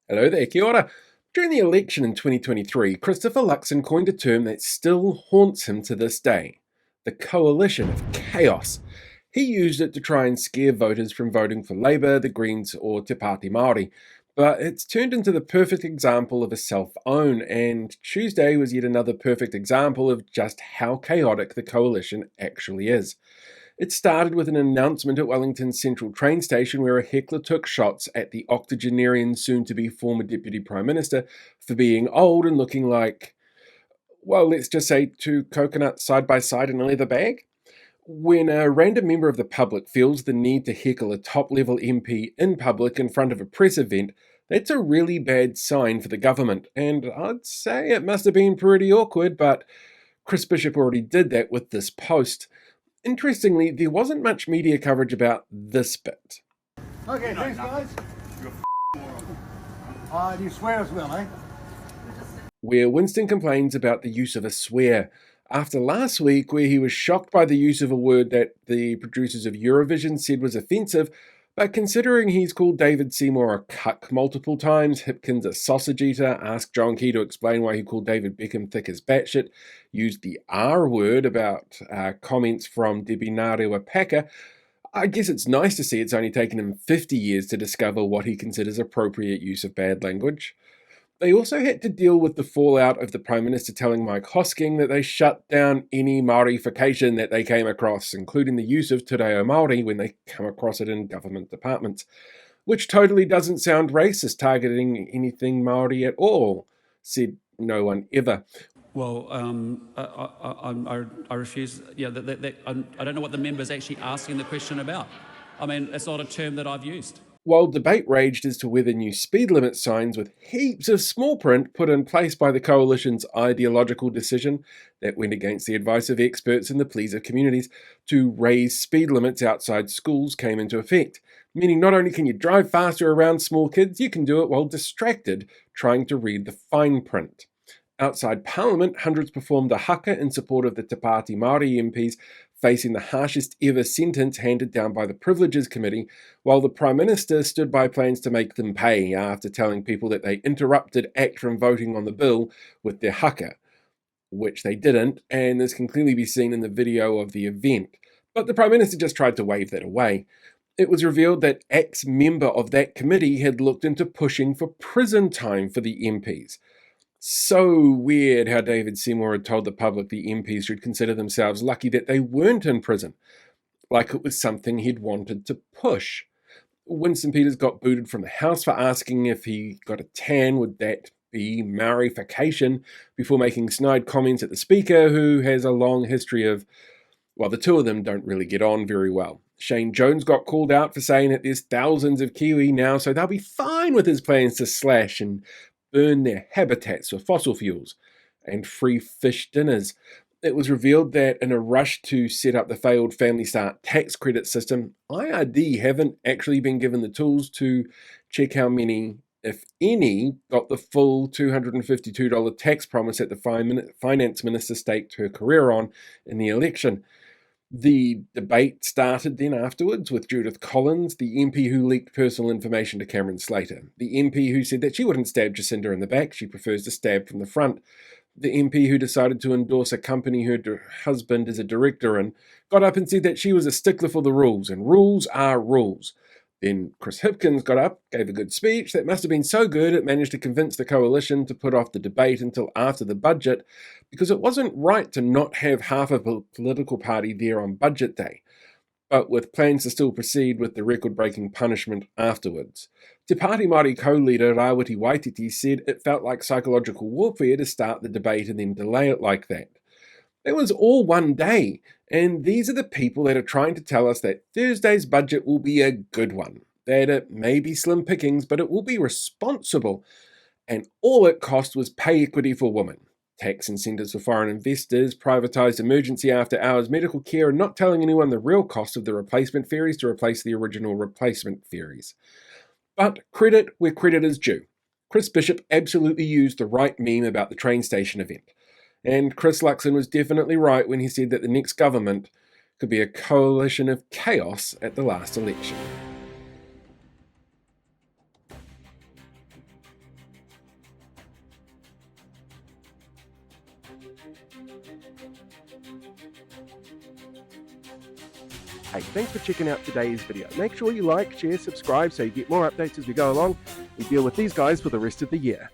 Hello there, kia ora. During the election in 2023, Christopher Luxon coined a term that still haunts him to this day: the coalition of chaos. He used it to try and scare voters from voting for Labour, the Greens, or Te Pāti Māori. But it's turned into the perfect example of a self-own, and Tuesday was yet another perfect example of just how chaotic the coalition actually is. It started with an announcement at Wellington's Central train station where a heckler took shots at the octogenarian soon-to-be former Deputy Prime Minister for being old and looking like, well, let's just say two coconuts side by side in a leather bag. When a random member of the public feels the need to heckle a top-level MP in public in front of a press event, that's a really bad sign for the government, and I'd say it must have been pretty awkward, but Chris Bishop already did that with this post. Interestingly, there wasn't much media coverage about this bit, Okay, thanks guys. You swear as well, eh? where Winston complains about the use of a swear, after last week where he was shocked by the use of a word that the producers of Eurovision said was offensive. But considering he's called David Seymour a cuck multiple times, Hipkins a sausage eater, asked John Key to explain why he called David Beckham thick as batshit, used the R word about comments from Debbie Ngarewa Packer, I guess it's nice to see it's only taken him 50 years to discover what he considers appropriate use of bad language. They also had to deal with the fallout of the Prime Minister telling Mike Hosking that they shut down any Māorification that they came across, including the use of Te Reo Māori when they come across it in government departments, which totally doesn't sound racist, targeting anything Māori at all, said no one ever. Well, I refuse. Yeah, I don't know what the member's actually asking the question about. I mean, it's not a term that I've used. While debate raged as to whether new speed limit signs with heaps of small print put in place by the coalition's ideological decision that went against the advice of experts and the pleas of communities to raise speed limits outside schools came into effect, meaning not only can you drive faster around small kids, you can do it while distracted trying to read the fine print. Outside Parliament, hundreds performed a haka in support of the Te Pāti Māori MPs facing the harshest ever sentence handed down by the Privileges Committee, while the Prime Minister stood by plans to make them pay after telling people that they interrupted ACT from voting on the bill with their haka, which they didn't, and this can clearly be seen in the video of the event. But the Prime Minister just tried to wave that away. It was revealed that ACT's member of that committee had looked into pushing for prison time for the MPs. So weird how David Seymour had told the public the MPs should consider themselves lucky that they weren't in prison, like it was something he'd wanted to push. Winston Peters got booted from the House for asking if he got a tan, would that be Māorification, before making snide comments at the Speaker, who has a long history of, well, the two of them don't really get on very well. Shane Jones got called out for saying that there's thousands of Kiwi now, so they'll be fine with his plans to slash and burn their habitats for fossil fuels and free fish dinners. It was revealed that in a rush to set up the failed Family Start tax credit system, IRD haven't actually been given the tools to check how many, if any, got the full $252 tax promise that the finance minister staked her career on in the election. The debate started then afterwards with Judith Collins, the MP who leaked personal information to Cameron Slater, the MP who said that she wouldn't stab Jacinda in the back, she prefers to stab from the front, the MP who decided to endorse a company her husband is a director in, got up and said that she was a stickler for the rules, and rules are rules. Then Chris Hipkins got up, gave a good speech that must have been so good it managed to convince the coalition to put off the debate until after the budget, because it wasn't right to not have half of a political party there on budget day, but with plans to still proceed with the record-breaking punishment afterwards. Te Pāti Māori co-leader Rawiti Waititi said it felt like psychological warfare to start the debate and then delay it like that. It was all one day, and these are the people that are trying to tell us that Thursday's budget will be a good one, that it may be slim pickings, but it will be responsible, and all it cost was pay equity for women, tax incentives for foreign investors, privatised emergency after-hours medical care, and not telling anyone the real cost of the replacement ferries to replace the original replacement ferries. But credit where credit is due. Chris Bishop absolutely used the right meme about the train station event. And Chris Luxon was definitely right when he said that the next government could be a coalition of chaos at the last election. Hey, thanks for checking out today's video. Make sure you like, share, subscribe so you get more updates as we go along. We deal with these guys for the rest of the year.